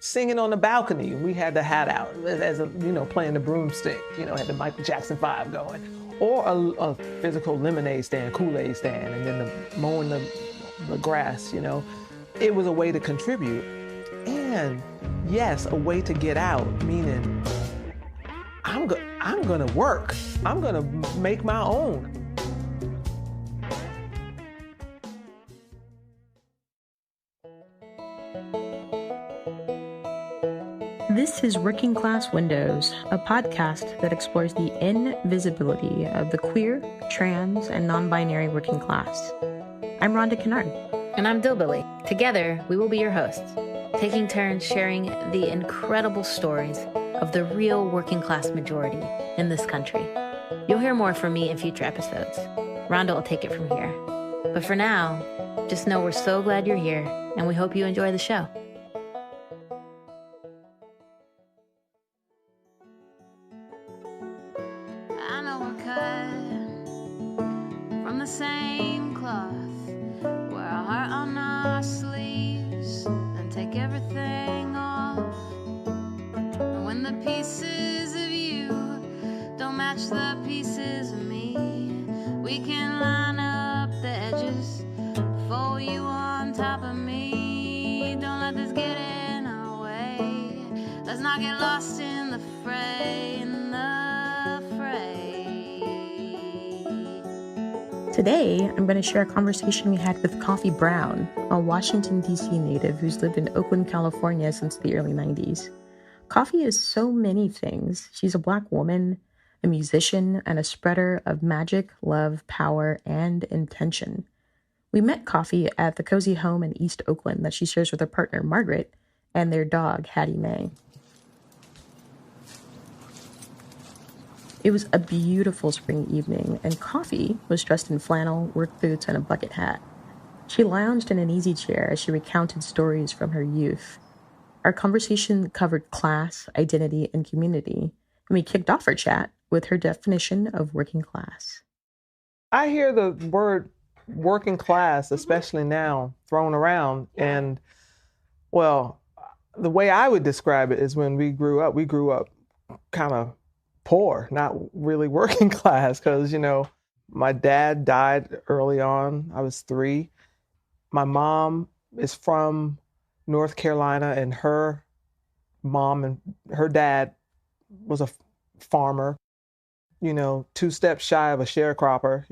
singing on the balcony. We had the hat out as playing the broomstick, had the Michael Jackson 5 going. Or a physical lemonade stand, Kool-Aid stand, and then mowing the grass, It was a way to contribute. And yes, a way to get out, meaning I'm gonna work. I'm gonna make my own. This is Working Class Windows, a podcast that explores the invisibility of the queer, trans, and non-binary working class. I'm Rhonda Kinard. And I'm Dillbilly. Together, we will be your hosts, taking turns sharing the incredible stories of the real working class majority in this country. You'll hear more from me in future episodes. Rhonda will take it from here. But for now, just know we're so glad you're here, and we hope you enjoy the show. I know we're cut from the same cloth. Wear our heart on our sleeves and take everything off. And when the pieces of you don't match the pieces of me, we can line up the edges, fold you on top of me. Don't let this get in our way. Let's not get lost in the fray. Today, I'm going to share a conversation we had with Kofy Brown, a Washington, D.C. native who's lived in Oakland, California since the early 90s. Kofy is so many things. She's a Black woman, a musician, and a spreader of magic, love, power, and intention. We met Kofy at the cozy home in East Oakland that she shares with her partner, Margaret, and their dog, Hattie Mae. It was a beautiful spring evening, and Kofy was dressed in flannel, work boots, and a bucket hat. She lounged in an easy chair as she recounted stories from her youth. Our conversation covered class, identity, and community, and we kicked off our chat with her definition of working class. I hear the word working class, especially now, thrown around, and, well, the way I would describe it is when we grew up kind of poor, not really working class, because, my dad died early on. I was 3. My mom is from North Carolina, and her mom and her dad was a farmer, 2 steps shy of a sharecropper.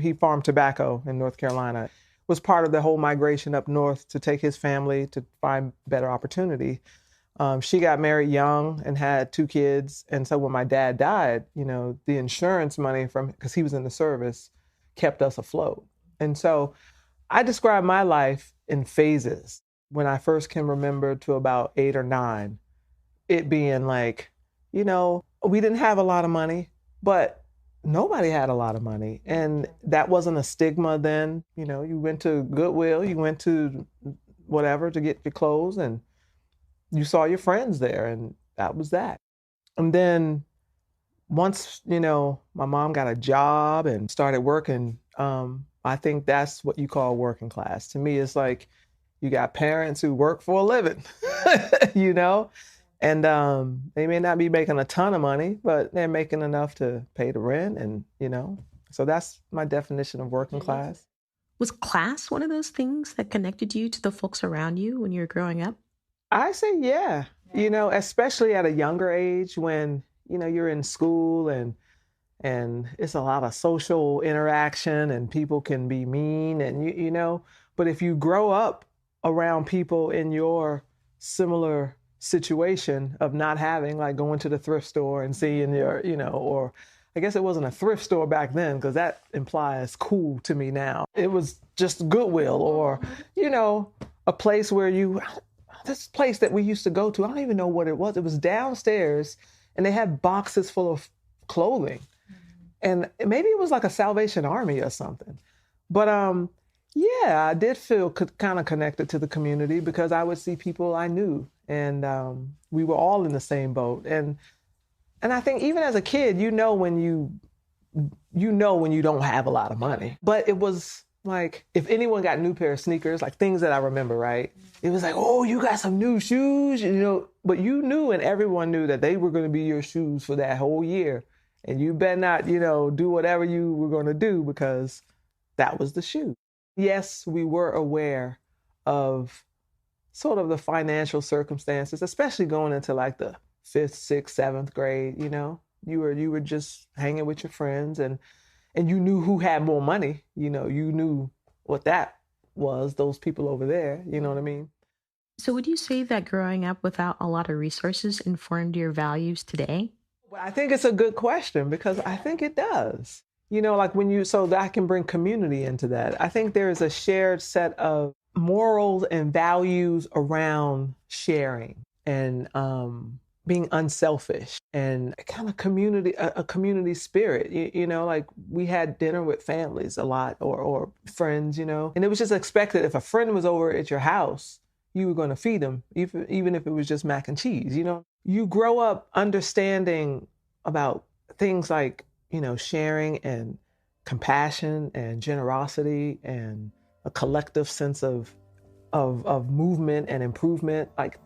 He farmed tobacco in North Carolina. Was part of the whole migration up north to take his family to find better opportunity. She got married young and had 2 kids. And so when my dad died, the insurance money because he was in the service, kept us afloat. And so I describe my life in phases. When I first can remember to about 8 or 9, it being like, we didn't have a lot of money, but nobody had a lot of money. And that wasn't a stigma then. You went to Goodwill, you went to whatever to get your clothes, and you saw your friends there, and that was that. And then once, my mom got a job and started working, I think that's what you call working class. To me, it's like you got parents who work for a living, and they may not be making a ton of money, but they're making enough to pay the rent, and, so that's my definition of working class. Was class one of those things that connected you to the folks around you when you were growing up? I say, yeah, especially at a younger age when, you're in school and it's a lot of social interaction and people can be mean and, but if you grow up around people in your similar situation of not having, like going to the thrift store and seeing your, or I guess it wasn't a thrift store back then because that implies cool to me now. It was just Goodwill or, a place where this place that we used to go to, I don't even know what it was. It was downstairs and they had boxes full of clothing. And maybe it was like a Salvation Army or something. But yeah, I did feel kind of connected to the community because I would see people I knew and we were all in the same boat. And I think even as a kid, when you don't have a lot of money. But it was Like if anyone got a new pair of sneakers, like things that I remember, right? It was like, oh, you got some new shoes, but you knew and everyone knew that they were going to be your shoes for that whole year. And you better not, do whatever you were going to do because that was the shoe. Yes, we were aware of sort of the financial circumstances, especially going into like the 5th, 6th, 7th grade, You were just hanging with your friends and you knew who had more money, you knew what that was, those people over there, you know what I mean? So would you say that growing up without a lot of resources informed your values today? Well, I think it's a good question because I think it does. Like so that I can bring community into that. I think there is a shared set of morals and values around sharing and being unselfish and kind of a community spirit, like we had dinner with families a lot or friends, and it was just expected if a friend was over at your house, you were going to feed them, even if it was just mac and cheese, You grow up understanding about things like, sharing and compassion and generosity and a collective sense of movement and improvement. Like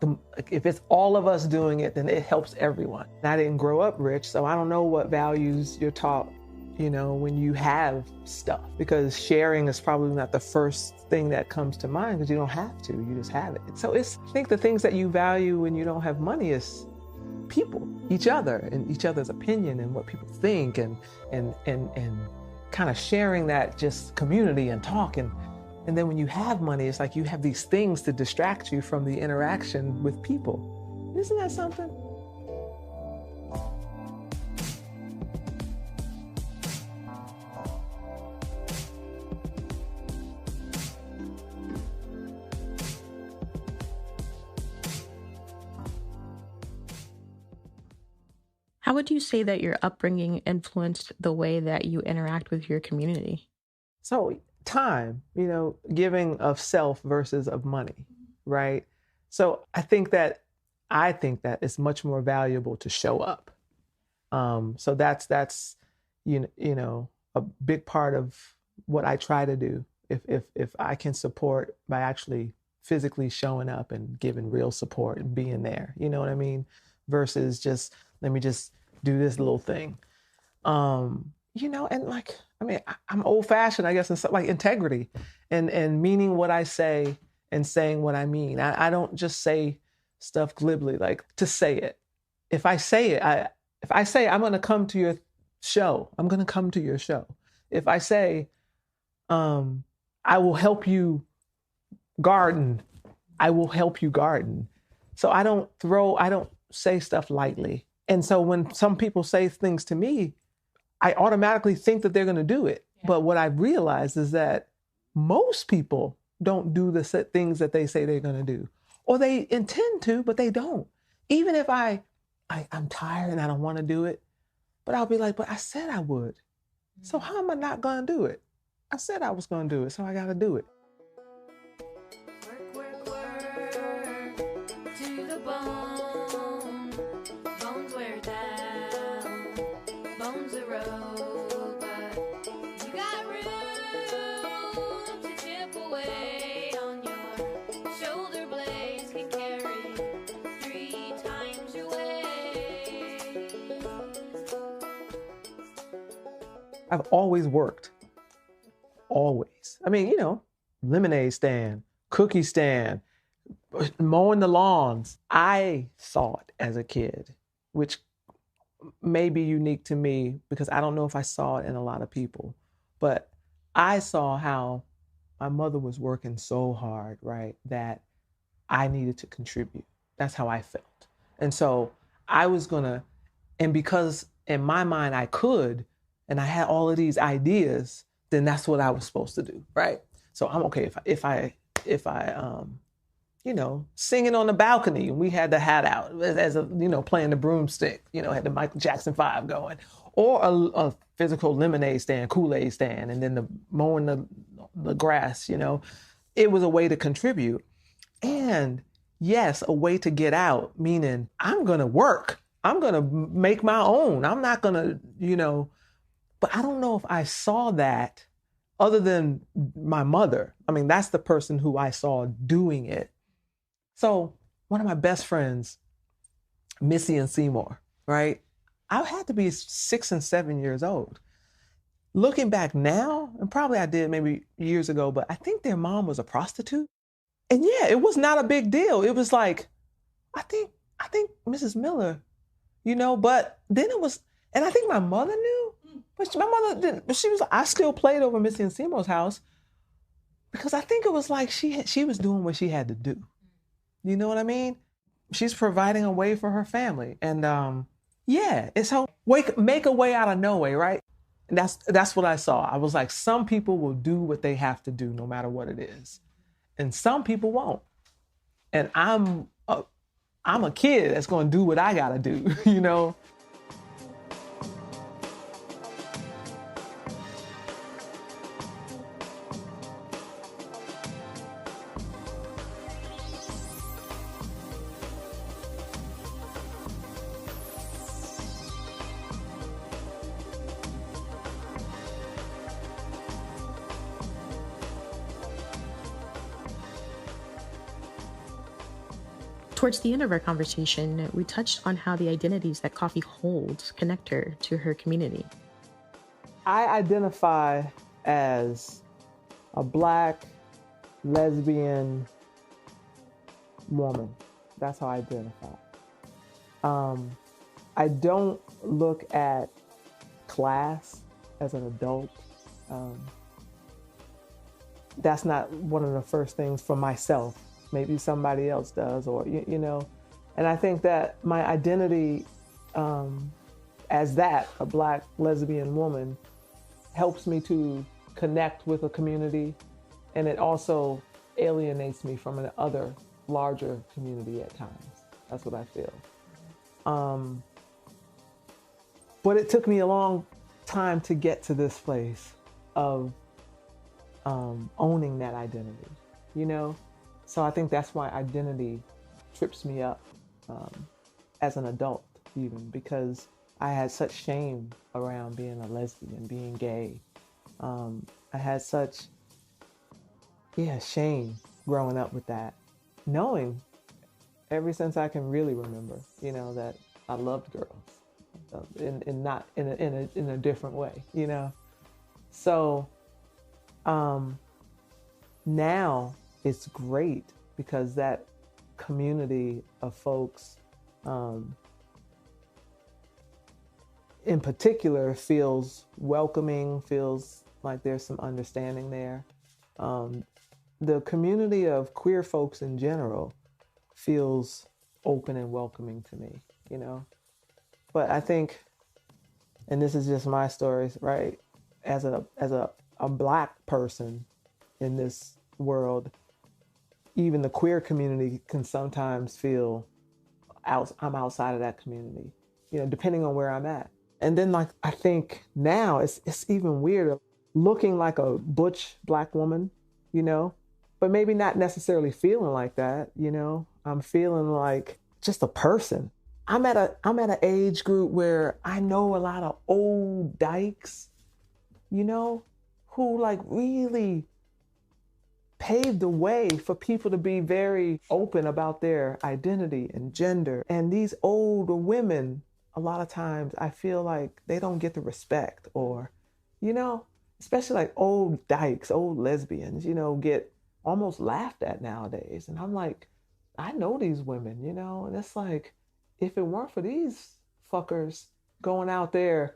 if it's all of us doing it, then it helps everyone. I didn't grow up rich, so I don't know what values you're taught, when you have stuff, because sharing is probably not the first thing that comes to mind because you don't have to, you just have it. So I think the things that you value when you don't have money is people, each other and each other's opinion and what people think and kind of sharing that just community and talk. And then when you have money, it's like you have these things to distract you from the interaction with people. Isn't that something? How would you say that your upbringing influenced the way that you interact with your community? So time, giving of self versus of money, right? So I think that it's much more valuable to show up. So that's a big part of what I try to do. If I can support by actually physically showing up and giving real support and being there, you know what I mean? Versus just, let me just do this little thing. And like, I'm old fashioned, I guess, in like integrity and meaning what I say and saying what I mean. I don't just say stuff glibly, like to say it. If I say I'm going to come to your show, I'm going to come to your show. If I say, I will help you garden, I will help you garden. So I don't say stuff lightly. And so when some people say things to me, I automatically think that they're going to do it. Yeah. But what I've realized is that most people don't do the things that they say they're going to do. Or they intend to, but they don't. Even if I'm tired and I don't want to do it, but I'll be like, but I said I would. So how am I not going to do it? I said I was going to do it, so I got to do it. Work, to the bone. Bones wear down. Bones erode, but you got room to chip away on your shoulder blades. Can carry 3 times your weight. I've always worked. Always. Lemonade stand, cookie stand, mowing the lawns. I thought as a kid, which may be unique to me because I don't know if I saw it in a lot of people, but I saw how my mother was working so hard, right, that I needed to contribute. That's how I felt. And so I was and because in my mind I could, and I had all of these ideas, then that's what I was supposed to do, right? So I'm okay if I singing on the balcony and we had the hat out as playing the broomstick, had the Michael Jackson 5 going, or a physical lemonade stand, Kool-Aid stand, and then the mowing the grass, it was a way to contribute. And yes, a way to get out, meaning I'm going to work. I'm going to make my own. I'm not going to, but I don't know if I saw that other than my mother. I mean, that's the person who I saw doing it. So one of my best friends, Missy and Seymour, right? I had to be 6 and 7 years old. Looking back now, and probably I did maybe years ago, but I think their mom was a prostitute. And yeah, it was not a big deal. It was like, I think Mrs. Miller, but then it was, and I think my mother knew, but my mother didn't, but I still played over Missy and Seymour's house because I think it was like she was doing what she had to do. You know what I mean? She's providing a way for her family. And yeah, it's how make a way out of no way, right? And that's what I saw. I was like, some people will do what they have to do no matter what it is. And some people won't. And I'm a kid that's going to do what I got to do, Towards the end of our conversation, we touched on how the identities that Kofy holds connect her to her community. I identify as a Black lesbian woman. That's how I identify. I don't look at class as an adult. That's not one of the first things for myself. Maybe somebody else does, or, And I think that my identity as a Black lesbian woman helps me to connect with a community, and it also alienates me from another larger community at times. That's what I feel. But it took me a long time to get to this place of owning that identity, So I think that's why identity trips me up as an adult, even, because I had such shame around being a lesbian, being gay. I had such, shame growing up with that, knowing ever since I can really remember, that I loved girls, and not in a different way, So now it's great because that community of folks, in particular, feels welcoming, feels like there's some understanding there. The community of queer folks in general feels open and welcoming to me, But I think, and this is just my story, right? As a Black person in this world, even the queer community can sometimes feel I'm outside of that community, depending on where I'm at. And then, I think now it's even weirder looking like a butch Black woman, but maybe not necessarily feeling like that, I'm feeling like just a person. I'm at an age group where I know a lot of old dykes, who really paved the way for people to be very open about their identity and gender. And these older women, a lot of times I feel like they don't get the respect, or, especially like old dykes, old lesbians, get almost laughed at nowadays. And I'm like, I know these women, and it's like, if it weren't for these fuckers going out there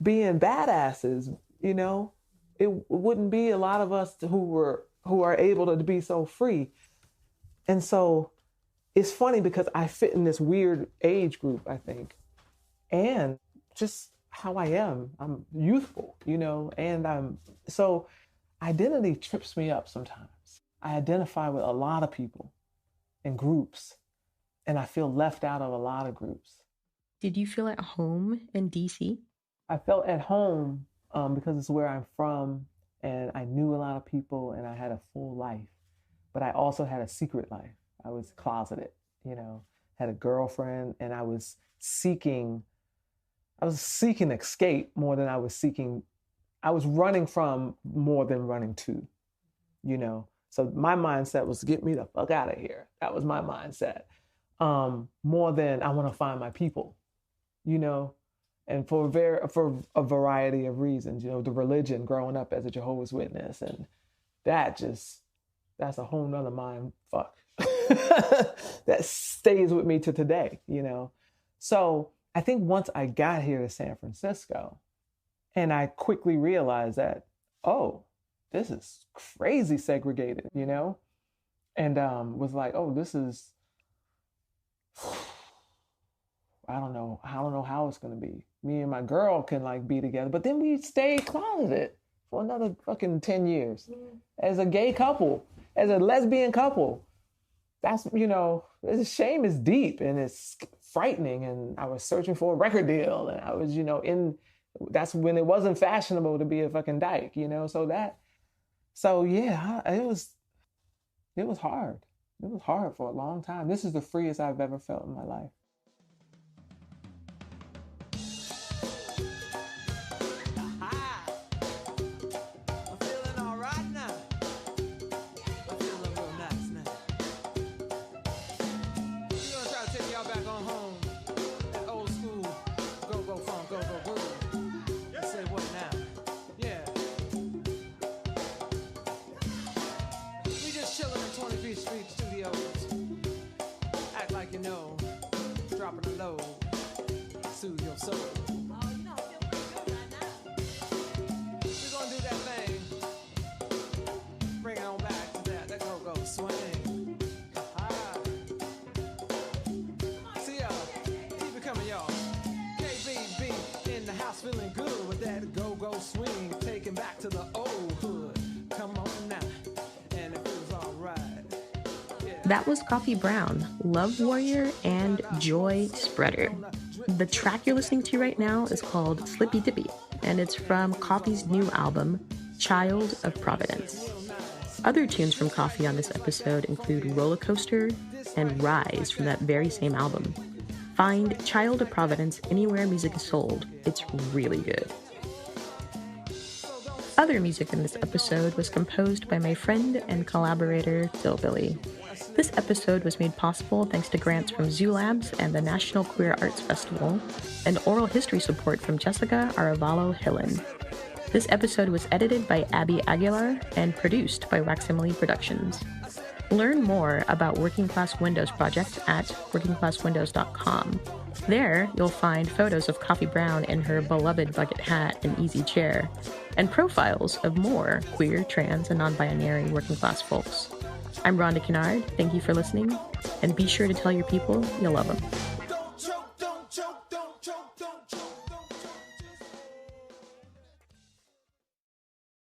being badasses, it wouldn't be a lot of us who are able to be so free. And so it's funny because I fit in this weird age group, I think, and just how I am. I'm youthful, and so identity trips me up sometimes. I identify with a lot of people and groups, and I feel left out of a lot of groups. Did you feel at home in DC? I felt at home because it's where I'm from, and I knew a lot of people, and I had a full life. But I also had a secret life. I was closeted, had a girlfriend, and I was seeking escape more than I was seeking I was running from more than running to, you know. So my mindset was get me the fuck out of here. That was my mindset. More than I want to find my people, you know, and for a variety of reasons, you know, the religion, growing up as a Jehovah's Witness, and that's a whole nother mind fuck that stays with me to today, you know. So I think once I got here to San Francisco, and I quickly realized that, oh, this is crazy segregated, you know, and was like, oh, this is, I don't know how it's gonna be. Me and my girl can like be together, but then we stayed closeted for another fucking 10 years as a gay couple, as a lesbian couple. That's, you know, the shame is deep and it's frightening. And I was searching for a record deal, and I was, you know, that's when it wasn't fashionable to be a fucking dyke, you know. So yeah, it was hard. It was hard for a long time. This is the freest I've ever felt in my life. Feeling good with that go-go swing, taking back to the old hood. Come on now, and it feels all right. Yeah. That was Kofy Brown, love warrior and joy spreader. The track you're listening to right now is called Slippy Dippy, and it's from Kofy's new album, Child of Providence. Other tunes from Kofy on this episode include Roller Coaster and Rise from that very same album. Find Child of Providence anywhere music is sold. It's really good. Other music in this episode was composed by my friend and collaborator, Dillbilly. This episode was made possible thanks to grants from ZooLabs and the National Queer Arts Festival, and oral history support from Jessica Arevalo-Hillen. This episode was edited by Abby Aguilar and produced by Waxsimile Productions. Learn more about Working Class Windows Project at workingclasswindows.com. There, you'll find photos of Kofy Brown in her beloved bucket hat and easy chair, and profiles of more queer, trans, and non-binary working class folks. I'm Rhonda Kinard. Thank you for listening, and be sure to tell your people you love them.